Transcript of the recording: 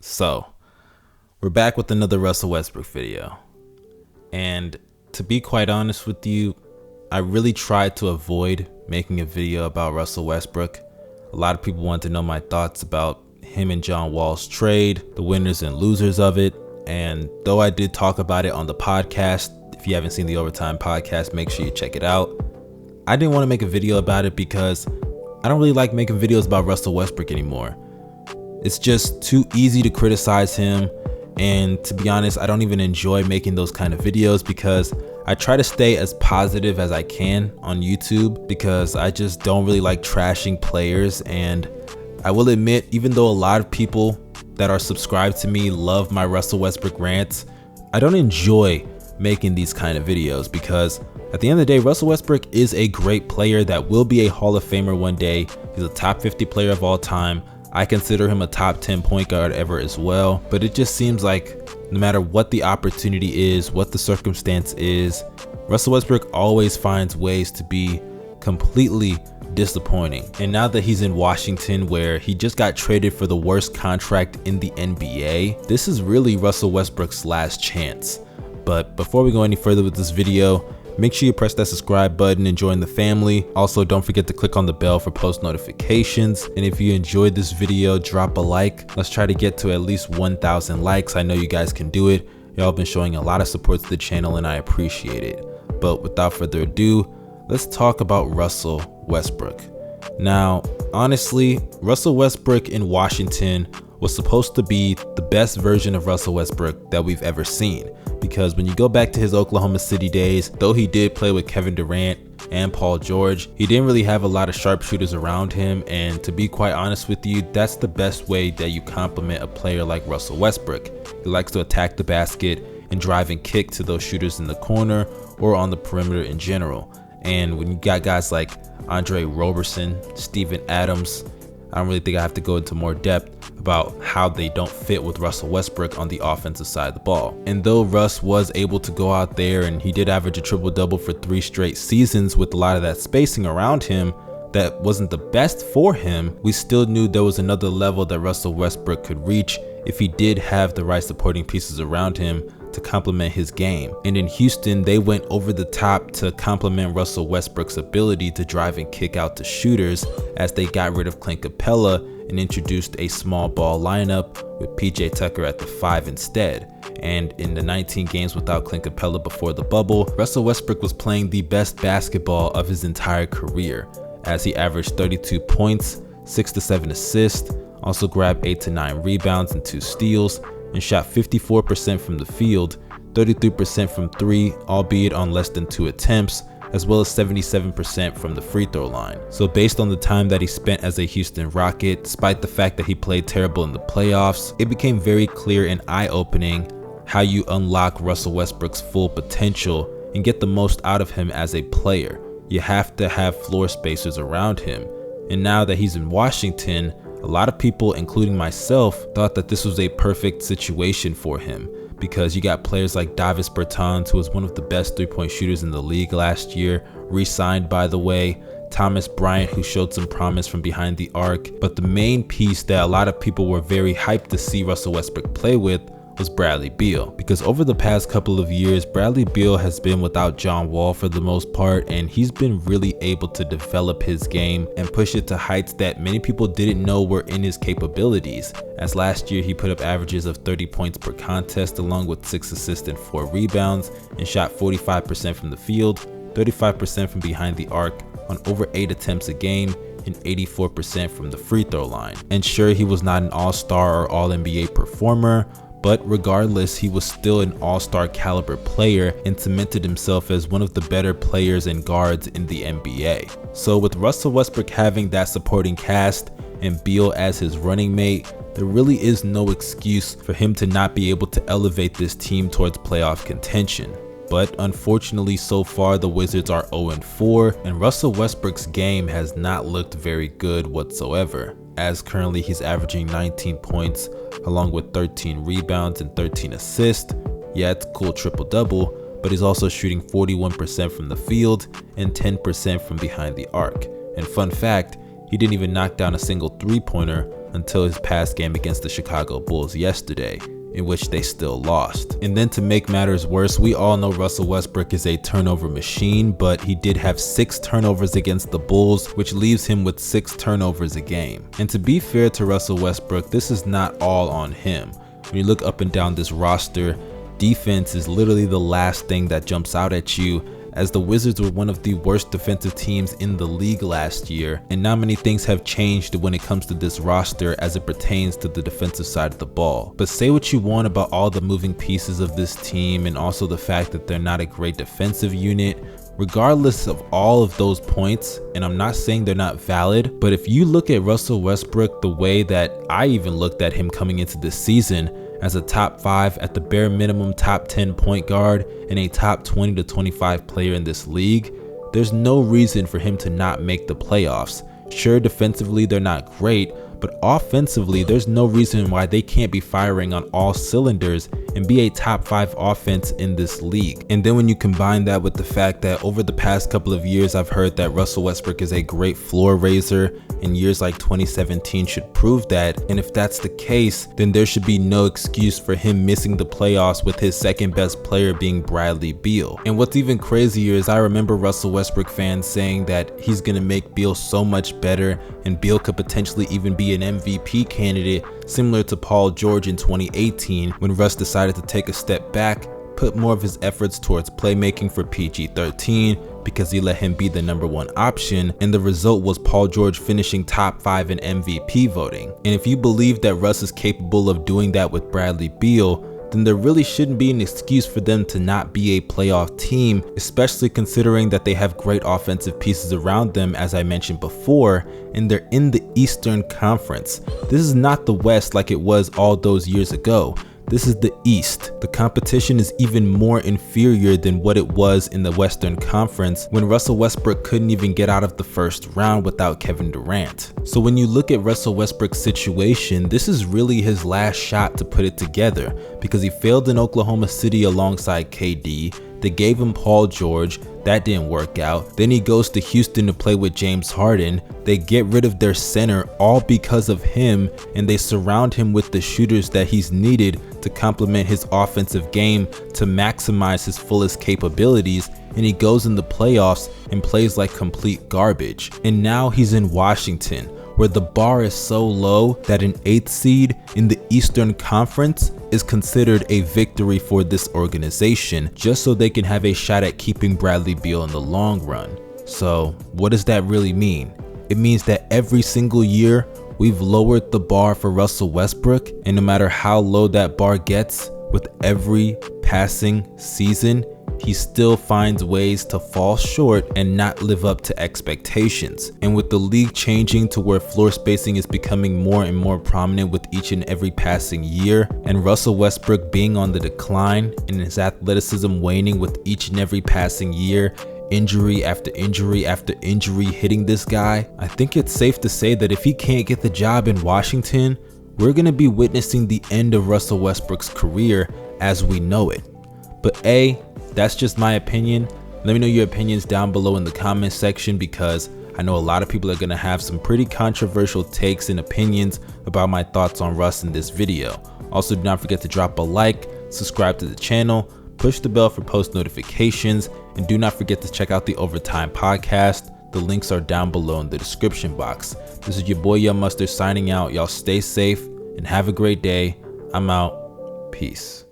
So, we're back with another Russell Westbrook video. And to be quite honest with you, I really tried to avoid making a video about Russell Westbrook. A lot of people want to know my thoughts about him and John Wall's trade, the winners and losers of it. And though I did talk about it on the podcast, if you haven't seen the Overtime podcast, make sure you check it out. I didn't want to make a video about it because I don't really like making videos about Russell Westbrook anymore. It's just too easy to criticize him, and to be honest, I don't even enjoy making those kind of videos because I try to stay as positive as I can on YouTube because I just don't really like trashing players. And I will admit, even though a lot of people that are subscribed to me love my Russell Westbrook rants, I don't enjoy making these kind of videos because at the end of the day, Russell Westbrook is a great player that will be a Hall of Famer one day. He's a top 50 player of all time. I consider him a top 10 point guard ever as well, but it just seems like no matter what the opportunity is, what the circumstance is, Russell Westbrook always finds ways to be completely disappointing. And now that he's in Washington, where he just got traded for the worst contract in the NBA, this is really Russell Westbrook's last chance. But before we go any further with this video, make sure you press that subscribe button and join the family. Also, don't forget to click on the bell for post notifications. And if you enjoyed this video, drop a like. Let's try to get to at least 1,000 likes. I know you guys can do it. Y'all been showing a lot of support to the channel and I appreciate it. But without further ado, let's talk about Russell Westbrook. Now, honestly, Russell Westbrook in Washington was supposed to be the best version of Russell Westbrook that we've ever seen. Because when you go back to his Oklahoma City days, though he did play with Kevin Durant and Paul George, he didn't really have a lot of sharpshooters around him. And to be quite honest with you, that's the best way that you compliment a player like Russell Westbrook. He likes to attack the basket and drive and kick to those shooters in the corner or on the perimeter in general. And when you got guys like Andre Roberson, Steven Adams, I don't really think I have to go into more depth about how they don't fit with Russell Westbrook on the offensive side of the ball. And though Russ was able to go out there and he did average a triple-double for 3 straight seasons with a lot of that spacing around him that wasn't the best for him, we still knew there was another level that Russell Westbrook could reach if he did have the right supporting pieces around him to complement his game. And in Houston, they went over the top to complement Russell Westbrook's ability to drive and kick out to shooters as they got rid of Clint Capella and introduced a small ball lineup with PJ Tucker at the 5 instead. And in the 19 games without Clint Capella before the bubble, Russell Westbrook was playing the best basketball of his entire career as he averaged 32 points, 6 to 7 assists, also grabbed 8 to 9 rebounds and 2 steals, and shot 54% from the field, 33% from 3, albeit on less than 2 attempts, as well as 77% from the free throw line. So based on the time that he spent as a Houston Rocket, despite the fact that he played terrible in the playoffs, it became very clear and eye-opening how you unlock Russell Westbrook's full potential and get the most out of him as a player. You have to have floor spacers around him. And now that he's in Washington, a lot of people, including myself, thought that this was a perfect situation for him because you got players like Davis Bertans, who was one of the best 3-point shooters in the league last year, re-signed by the way, Thomas Bryant, who showed some promise from behind the arc. But the main piece that a lot of people were very hyped to see Russell Westbrook play with was Bradley Beal, because over the past couple of years, Bradley Beal has been without John Wall for the most part, and he's been really able to develop his game and push it to heights that many people didn't know were in his capabilities. As last year, he put up averages of 30 points per contest along with 6 assists and 4 rebounds and shot 45% from the field, 35% from behind the arc on over 8 attempts a game, and 84% from the free throw line. And sure, he was not an all-star or all-NBA performer, but regardless, he was still an all-star caliber player and cemented himself as one of the better players and guards in the NBA. So with Russell Westbrook having that supporting cast and Beal as his running mate, there really is no excuse for him to not be able to elevate this team towards playoff contention. But unfortunately, so far the Wizards are 0-4 and Russell Westbrook's game has not looked very good whatsoever, as currently he's averaging 19 points along with 13 rebounds and 13 assists. Yeah, it's a cool triple-double, but he's also shooting 41% from the field and 10% from behind the arc. And fun fact, he didn't even knock down a single three-pointer until his past game against the Chicago Bulls yesterday, in which they still lost. And then to make matters worse, we all know Russell Westbrook is a turnover machine, but he did have 6 turnovers against the Bulls, which leaves him with 6 turnovers a game. And to be fair to Russell Westbrook, this is not all on him. When you look up and down this roster, defense is literally the last thing that jumps out at you, as the Wizards were one of the worst defensive teams in the league last year, and not many things have changed when it comes to this roster as it pertains to the defensive side of the ball. But say what you want about all the moving pieces of this team and also the fact that they're not a great defensive unit, regardless of all of those points, and I'm not saying they're not valid, but if you look at Russell Westbrook the way that I even looked at him coming into this season, as a top 5 at the bare minimum top 10 point guard and a top 20 to 25 player in this league, there's no reason for him to not make the playoffs. Sure, defensively they're not great, but offensively there's no reason why they can't be firing on all cylinders and be a top 5 offense in this league. And then when you combine that with the fact that over the past couple of years I've heard that Russell Westbrook is a great floor raiser, and years like 2017 should prove that, and if that's the case, then there should be no excuse for him missing the playoffs with his second best player being Bradley Beal. And what's even crazier is I remember Russell Westbrook fans saying that he's gonna make Beal so much better and Beal could potentially even be an MVP candidate, similar to Paul George in 2018 when Russ decided to take a step back, put more of his efforts towards playmaking for PG-13 because he let him be the #1 option, and the result was Paul George finishing top 5 in MVP voting. And if you believe that Russ is capable of doing that with Bradley Beal, then there really shouldn't be an excuse for them to not be a playoff team, especially considering that they have great offensive pieces around them, as I mentioned before, and they're in the Eastern Conference. This is not the West like it was all those years ago. This is the East. The competition is even more inferior than what it was in the Western Conference when Russell Westbrook couldn't even get out of the first round without Kevin Durant. So when you look at Russell Westbrook's situation, this is really his last shot to put it together, because he failed in Oklahoma City alongside KD. They gave him Paul George, that didn't work out. Then he goes to Houston to play with James Harden. They get rid of their center all because of him, and they surround him with the shooters that he's needed to complement his offensive game to maximize his fullest capabilities, and he goes in the playoffs and plays like complete garbage. And now he's in Washington, where the bar is so low that an 8th seed in the Eastern Conference is considered a victory for this organization, just so they can have a shot at keeping Bradley Beal in the long run. So what does that really mean? It means that every single year we've lowered the bar for Russell Westbrook, and no matter how low that bar gets, with every passing season, he still finds ways to fall short and not live up to expectations. And with the league changing to where floor spacing is becoming more and more prominent with each and every passing year, and Russell Westbrook being on the decline and his athleticism waning with each and every passing year, injury after injury after injury hitting this guy, I think it's safe to say that if he can't get the job in Washington, we're going to be witnessing the end of Russell Westbrook's career as we know it. But that's just my opinion. Let me know your opinions down below in the comment section, because I know a lot of people are going to have some pretty controversial takes and opinions about my thoughts on Russ in this video. Also, do not forget to drop a like, subscribe to the channel, push the bell for post notifications, and do not forget to check out the Overtime podcast. The links are down below in the description box. This is your boy Young Mustard signing out. Y'all stay safe and have a great day. I'm out. Peace.